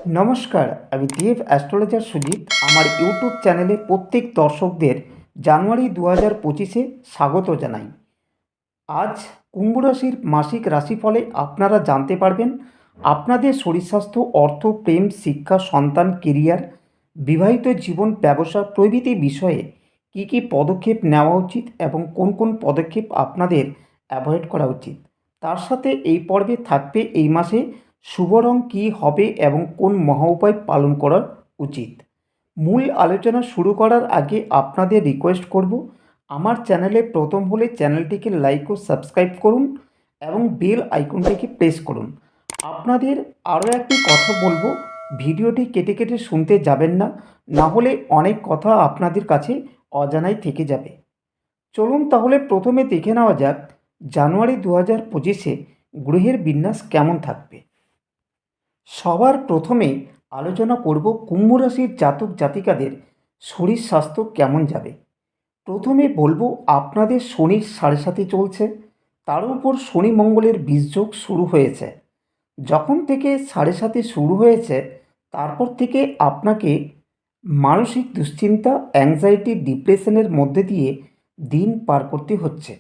নমস্কার, আমি দেব অ্যাস্ট্রোলজার সুজিত। আমার ইউটিউব চ্যানেলে প্রত্যেক দর্শকদের জানুয়ারি 2025-এ স্বাগত জানাই। আজ কুম্ভ রাশির মাসিক রাশিফলে আপনারা জানতে পারবেন আপনাদের শরীর স্বাস্থ্য, অর্থ, প্রেম, শিক্ষা, সন্তান, কেরিয়ার, বিবাহিত জীবন, ব্যবসা প্রভৃতি বিষয়ে কী কী পদক্ষেপ নেওয়া উচিত এবং কোন কোন পদক্ষেপ আপনাদের অ্যাভয়েড করা উচিত। তার সাথে এই পর্বে থাকবে এই মাসে শুভ রং কী হবে এবং কোন মহা উপায় পালন করা উচিত। মূল আলোচনা শুরু করার আগে আপনাদের রিকোয়েস্ট করব, আমার চ্যানেলে প্রথম হলে চ্যানেলটিকে লাইক ও সাবস্ক্রাইব করুন এবং বেল আইকনটিকে প্রেস করুন। আপনাদের আরও একটি কথা বলবো, ভিডিওটি কেটে কেটে শুনতে যাবেন না, না হলে অনেক কথা আপনাদের কাছে অজানাই থেকে যাবে। চলুন তাহলে প্রথমে দেখে নেওয়া যাক জানুয়ারি 2025-এ গ্রহের বিন্যাস কেমন থাকবে। সবার প্রথমে আলোচনা করব কুম্ভ রাশির জাতক জাতিকাদের শরীর স্বাস্থ্য কেমন যাবে। প্রথমে বলবো আপনাদের শনির 7.5 চলছে, তার উপর শনি মঙ্গলের বীজযোগ শুরু হয়েছে। যখন থেকে 7.5 শুরু হয়েছে তারপর থেকে আপনাকে মানসিক দুশ্চিন্তা, অ্যাংজাইটি, ডিপ্রেশনের মধ্যে দিয়ে দিন পার করতে হচ্ছে।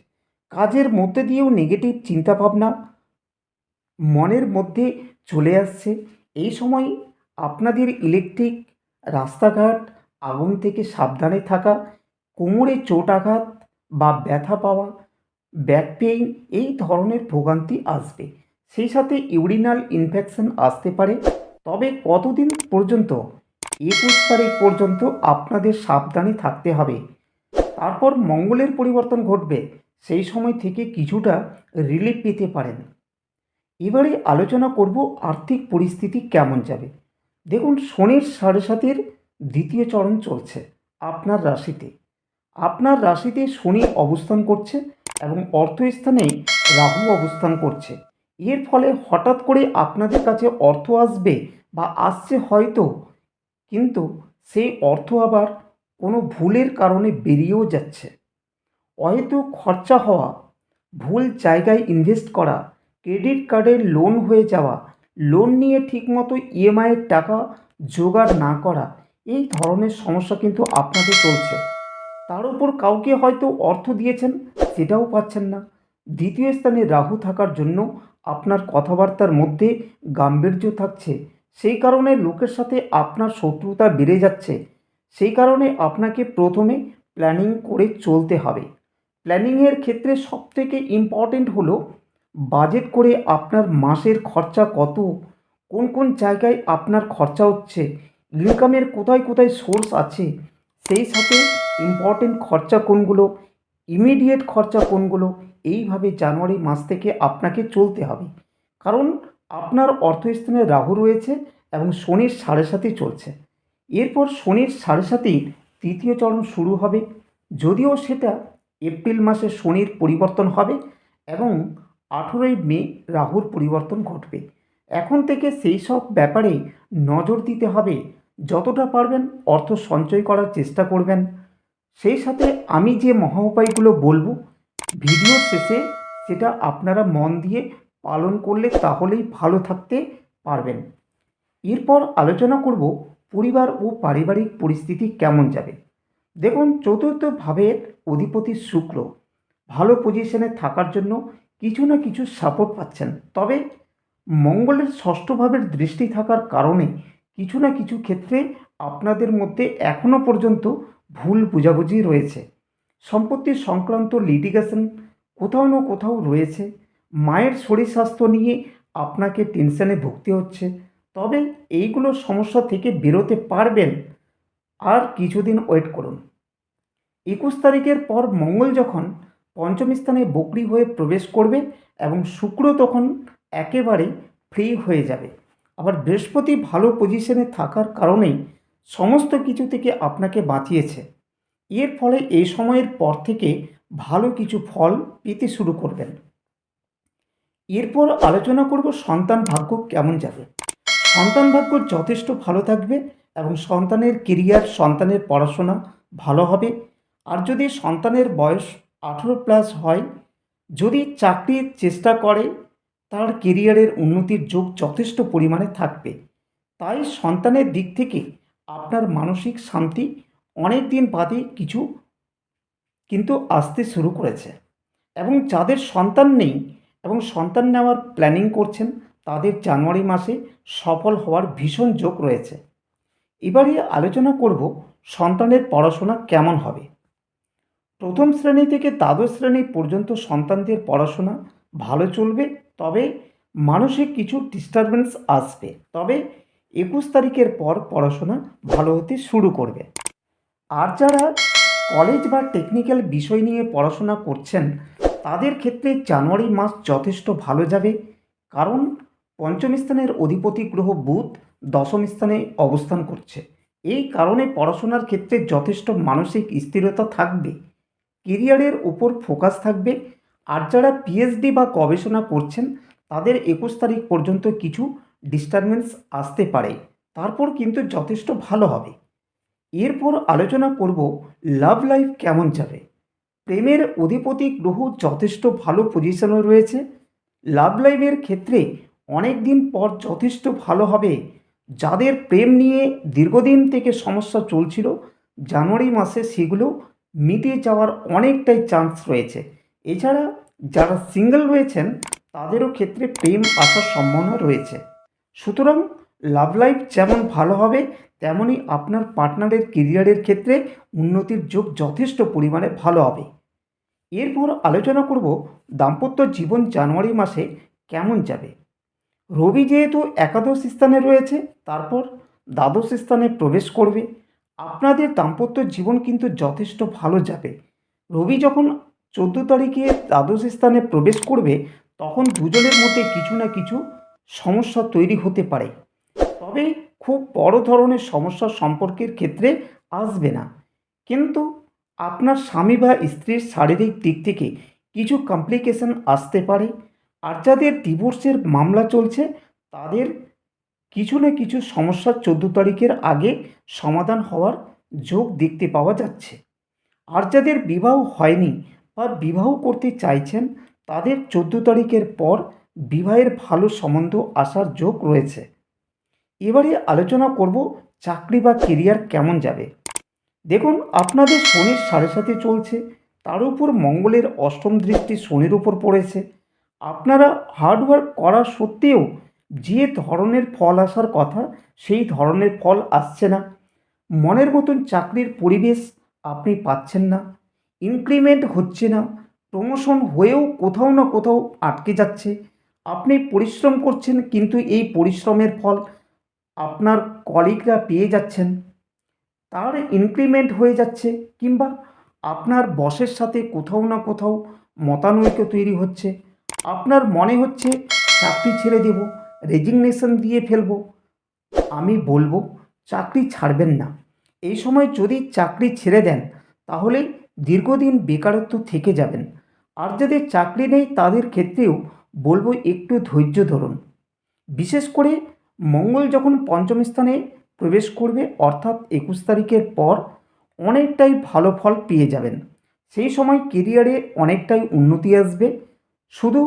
কাজের মধ্যে দিয়েও নেগেটিভ চিন্তাভাবনা মনের মধ্যে চলে আসছে। এই সময় আপনাদের ইলেকট্রিক, রাস্তাঘাট, আগুন থেকে সাবধানে থাকা, কোমরে চোট আঘাত বা ব্যথা পাওয়া, ব্যাক পেইন এই ধরনের ভোগান্তি আসবে। সেই সাথে ইউরিনাল ইনফেকশন আসতে পারে। তবে কতদিন পর্যন্ত? 21 তারিখ পর্যন্ত আপনাদের সাবধানে থাকতে হবে। তারপর মঙ্গলের পরিবর্তন ঘটবে, সেই সময় থেকে কিছুটা রিলিফ পেতে পারেন। এবারে আলোচনা করব আর্থিক পরিস্থিতি কেমন যাবে। দেখুন, শনির 7.5-এর দ্বিতীয় চরণ চলছে আপনার রাশিতে। আপনার রাশিতে শনি অবস্থান করছে এবং অর্থস্থানেই রাহু অবস্থান করছে। এর ফলে হঠাৎ করে আপনাদের কাছে অর্থ আসবে বা আসছে হয়তো, কিন্তু সেই অর্থ আবার কোনো ভুলের কারণে বেরিয়েও যাচ্ছে। অহেতুক খরচা হওয়া, ভুল জায়গায় ইনভেস্ট করা, ক্রেডিট কার্ডের লোন হয়ে যাওয়া, লোন নিয়ে ঠিকমতো ইএমআইয়ের টাকা জোগাড় না করা, এই ধরনের সমস্যা কিন্তু আপনাদের চলছে। তার উপর কাউকে হয়তো অর্থ দিয়েছেন, সেটাও পাচ্ছেন না। দ্বিতীয় স্থানে রাহু থাকার জন্য আপনার কথাবার্তার মধ্যে গাম্ভীর্য থাকছে। সেই কারণে লোকের সাথে আপনার শত্রুতা বেড়ে যাচ্ছে। সেই কারণে আপনাকে প্রথমে প্ল্যানিং করে চলতে হবে। প্ল্যানিংয়ের ক্ষেত্রে সবথেকে ইম্পর্টেন্ট হলো বাজেট করে আপনার মাসের খরচা কত, কোন কোন জায়গায় আপনার খরচা হচ্ছে, ইনকামের কোথায় কোথায় সোর্স আছে, সেই সাথে ইম্পর্টেন্ট খরচা কোনগুলো, ইমিডিয়েট খরচা কোনগুলো, এইভাবে জানুয়ারি মাস থেকে আপনাকে চলতে হবে। কারণ আপনার অর্থস্থানে রাহু রয়েছে এবং শনির 7.5 চলছে। এরপর শনির 7.5 তৃতীয় চরণ শুরু হবে, যদিও সেটা এপ্রিল মাসে শনির পরিবর্তন হবে এবং 18ই মে রাহুর পরিবর্তন ঘটবে। এখন থেকে সেই সব ব্যাপারে নজর দিতে হবে। যতটা পারবেন অর্থ সঞ্চয় করার চেষ্টা করবেন। সেই সাথে আমি যে মহা উপায়গুলো বলবো ভিডিও শেষে, সেটা আপনারা মন দিয়ে পালন করলে তাহলেই ভালো থাকতে পারবেন। এরপর আলোচনা করব পরিবার ও পারিবারিক পরিস্থিতি কেমন যাবে। দেখুন, চতুর্থ ভাবের অধিপতি শুক্র ভালো পজিশনে থাকার জন্য কিছু না কিছু সাপোর্ট পাচ্ছেন। তবে মঙ্গলের ষষ্ঠ ভাবের দৃষ্টি থাকার কারণে কিছু না কিছু ক্ষেত্রে আপনাদের মধ্যে এখনও পর্যন্ত ভুল বোঝাবুঝি রয়েছে। সম্পত্তি সংক্রান্ত লিটিগেশন কোথাও না কোথাও রয়েছে। মায়ের শরীর স্বাস্থ্য নিয়ে আপনাকে টেনশনে ভুগতে হচ্ছে। তবে এইগুলো সমস্যা থেকে বেরোতে পারবেন, আর কিছুদিন ওয়েট করুন। 21 তারিখের পর মঙ্গল যখন পঞ্চম স্থানে বকরি হয়ে প্রবেশ করবে এবং শুক্র তখন একেবারে ফ্রি হয়ে যাবে। আবার বৃহস্পতি ভালো পজিশনে থাকার কারণেই সমস্ত কিছু থেকে আপনাকে বাঁচিয়েছে। এর ফলে এই সময়ের পর থেকে ভালো কিছু ফল পেতে শুরু করবেন। এরপর আলোচনা করব সন্তান ভাগ্য কেমন যাবে। সন্তান ভাগ্য যথেষ্ট ভালো থাকবে এবং সন্তানের কেরিয়ার, সন্তানের পড়াশোনা ভালো হবে। আর যদি সন্তানের বয়স 18+ হয়, যদি চাকরির চেষ্টা করে, তার কেরিয়ারের উন্নতির যোগ যথেষ্ট পরিমাণে থাকবে। তাই সন্তানের দিক থেকে আপনার মানসিক শান্তি অনেক দিন বাদে কিছু কিন্তু আসতে শুরু করেছে। এবং যাদের সন্তান নেই এবং সন্তান নেওয়ার প্ল্যানিং করছেন, তাদের জানুয়ারি মাসে সফল হওয়ার ভীষণ যোগ রয়েছে। এবারে আলোচনা করব সন্তানের পড়াশোনা কেমন হবে। প্রথম শ্রেণী থেকে দ্বাদশ শ্রেণী পর্যন্ত সন্তানদের পড়াশোনা ভালো চলবে, তবে মানসিক কিছু ডিস্টারবেন্স আসবে। তবে 21 তারিখের পর পড়াশোনা ভালো হতে শুরু করবে। আর যারা কলেজ বা টেকনিক্যাল বিষয় নিয়ে পড়াশোনা করছেন, তাদের ক্ষেত্রে জানুয়ারি মাস যথেষ্ট ভালো যাবে। কারণ পঞ্চম স্থানের অধিপতি গ্রহ বুধ দশম স্থানে অবস্থান করছে। এই কারণে পড়াশোনার ক্ষেত্রে যথেষ্ট মানসিক স্থিরতা থাকবে, কেরিয়ারের উপর ফোকাস থাকবে। আর যারা পিএইচডি বা গবেষণা করছেন, তাদের 21 তারিখ পর্যন্ত কিছু ডিস্টারবেন্স আসতে পারে, তারপর কিন্তু যথেষ্ট ভালো হবে। এরপর আলোচনা করব লাভ লাইফ কেমন যাবে। প্রেমের অধিপতি গ্রহ যথেষ্ট ভালো পজিশনে রয়েছে। লাভ লাইফের ক্ষেত্রে অনেক দিন পর যথেষ্ট ভালো হবে। যাদের প্রেম নিয়ে দীর্ঘদিন থেকে সমস্যা চলছিল, জানুয়ারি মাসে সেগুলো মিটে যাওয়ার অনেকটাই চান্স রয়েছে। এছাড়া যারা সিঙ্গেল রয়েছেন, তাদেরও ক্ষেত্রে প্রেম আসার সম্ভাবনা রয়েছে। সুতরাং লাভ লাইফ যেমন ভালো হবে, তেমনই আপনার পার্টনারের কেরিয়ারের ক্ষেত্রে উন্নতির যোগ যথেষ্ট পরিমাণে ভালো হবে। এরপর আলোচনা করব দাম্পত্য জীবন জানুয়ারি মাসে কেমন যাবে। রবি যেহেতু একাদশ স্থানে রয়েছে, তারপর দ্বাদশ স্থানে প্রবেশ করবে। আপনাদের দাম্পত্য জীবন কিন্তু যথেষ্ট ভালো যাবে। রবি যখন 14 তারিখে দ্বাদশ স্থানে প্রবেশ করবে, তখন দুজনের মধ্যে কিছু না কিছু সমস্যা তৈরি হতে পারে। তবে খুব বড় ধরনের সমস্যা সম্পর্কের ক্ষেত্রে আসবে না, কিন্তু আপনার স্বামী বা স্ত্রীর শারীরিক দিক থেকে কিছু কমপ্লিকেশন আসতে পারে। আর যাদের ডিভোর্সের মামলা চলছে, তাদের কিছু না কিছু সমস্যা 14 তারিখের আগে সমাধান হওয়ার যোগ দেখতে পাওয়া যাচ্ছে। আর যাদের বিবাহ হয়নি বা বিবাহ করতে চাইছেন, তাদের 14 তারিখের পর বিবাহের ভালো সম্বন্ধ আসার যোগ রয়েছে। এবারে আলোচনা করব চাকরি বা কেরিয়ার কেমন যাবে। দেখুন, আপনাদের শনির 7.5 চলছে, তার উপর মঙ্গলের অষ্টম দৃষ্টি শনির উপর পড়েছে। আপনারা হার্ডওয়ার্ক করা সত্ত্বেও যে ধরনের ফল আসার কথা, সেই ধরনের ফল আসছে না। মনের মতন চাকরির পরিবেশ আপনি পাচ্ছেন না, ইনক্রিমেন্ট হচ্ছে না, প্রমোশন হয়েও কোথাও না কোথাও আটকে যাচ্ছে। আপনি পরিশ্রম করছেন, কিন্তু এই পরিশ্রমের ফল আপনার কলিগরা পেয়ে যাচ্ছেন, তার ইনক্রিমেন্ট হয়ে যাচ্ছে, কিংবা আপনার বসের সাথে কোথাও না কোথাও মতানৈক্য তৈরি হচ্ছে। আপনার মনে হচ্ছে চাকরি ছেড়ে দেব, রেজিগনেশন দিয়ে ফেলবো। আমি বলবো চাকরি ছাড়বেন না। এই সময় যদি চাকরি ছেড়ে দেন, তাহলে দীর্ঘদিন বেকারত্ব থেকে যাবেন। আর যাদের চাকরি নেই, তাদের ক্ষেত্রেও বলবো একটু ধৈর্য ধরুন। বিশেষ করে মঙ্গল যখন পঞ্চম স্থানে প্রবেশ করবে, অর্থাৎ 21 তারিখের পর অনেকটাই ভালো ফল পেয়ে যাবেন। সেই সময় কেরিয়ারে অনেকটাই উন্নতি আসবে। শুধু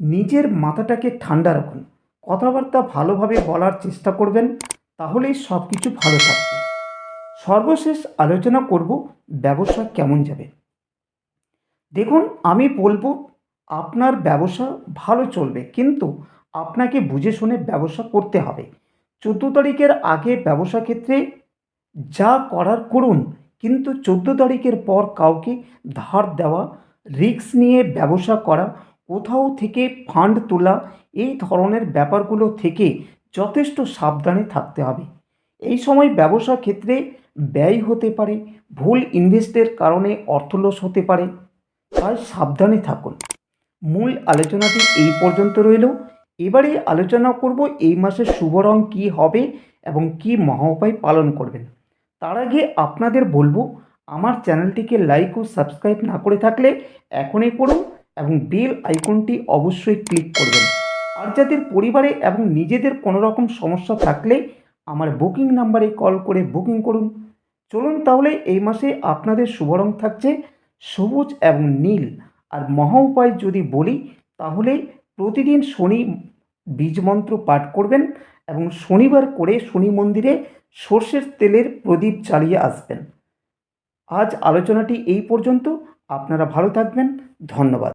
নিজের মাথাটাকে ঠান্ডা রাখুন, কথাবার্তা ভালোভাবে বলার চেষ্টা করবেন, তাহলেই সব কিছু ভালো থাকবে। সর্বশেষ আলোচনা করব ব্যবসা কেমন যাবে। দেখুন, আমি বলবো আপনার ব্যবসা ভালো চলবে, কিন্তু আপনাকে বুঝে শুনে ব্যবসা করতে হবে। 14 তারিখের আগে ব্যবসা ক্ষেত্রে যা করার করুন, কিন্তু 14 তারিখের পর কাউকে ধার দেওয়া, রিস্ক নিয়ে ব্যবসা করা, কোথাও থেকে ফান্ড তোলা, এই ধরনের ব্যাপারগুলো থেকে যথেষ্ট সাবধানে থাকতে হবে। এই সময় ব্যবসা ক্ষেত্রে ব্যয় হতে পারে, ভুল ইনভেস্টের কারণে অর্থ লস হতে পারে, তাই সাবধানে থাকুন। মূল আলোচনাটি এই পর্যন্ত রইল। এবারে আলোচনা করব এই মাসের শুভ রং কী হবে এবং কী মহা উপায় পালন করবেন। তার আগে আপনাদের বলবো, আমার চ্যানেলটিকে লাইক ও সাবস্ক্রাইব না করে থাকলে এখনই করুন এবং বেল আইকনটি অবশ্যই ক্লিক করবেন। আর যাদের পরিবারে এবং নিজেদের কোনো রকম সমস্যা থাকলে আমার বুকিং নাম্বারে কল করে বুকিং করুন। চলুন তাহলে, এই মাসে আপনাদের শুভ রং থাকছে সবুজ এবং নীল। আর মহা উপায় যদি বলি, তাহলে প্রতিদিন শনি বীজ মন্ত্র পাঠ করবেন এবং শনিবার করে শনি মন্দিরে সর্ষের তেলের প্রদীপ জ্বালিয়ে আসবেন। আজ আলোচনাটি এই পর্যন্ত। আপনারা ভালো থাকবেন। ধন্যবাদ।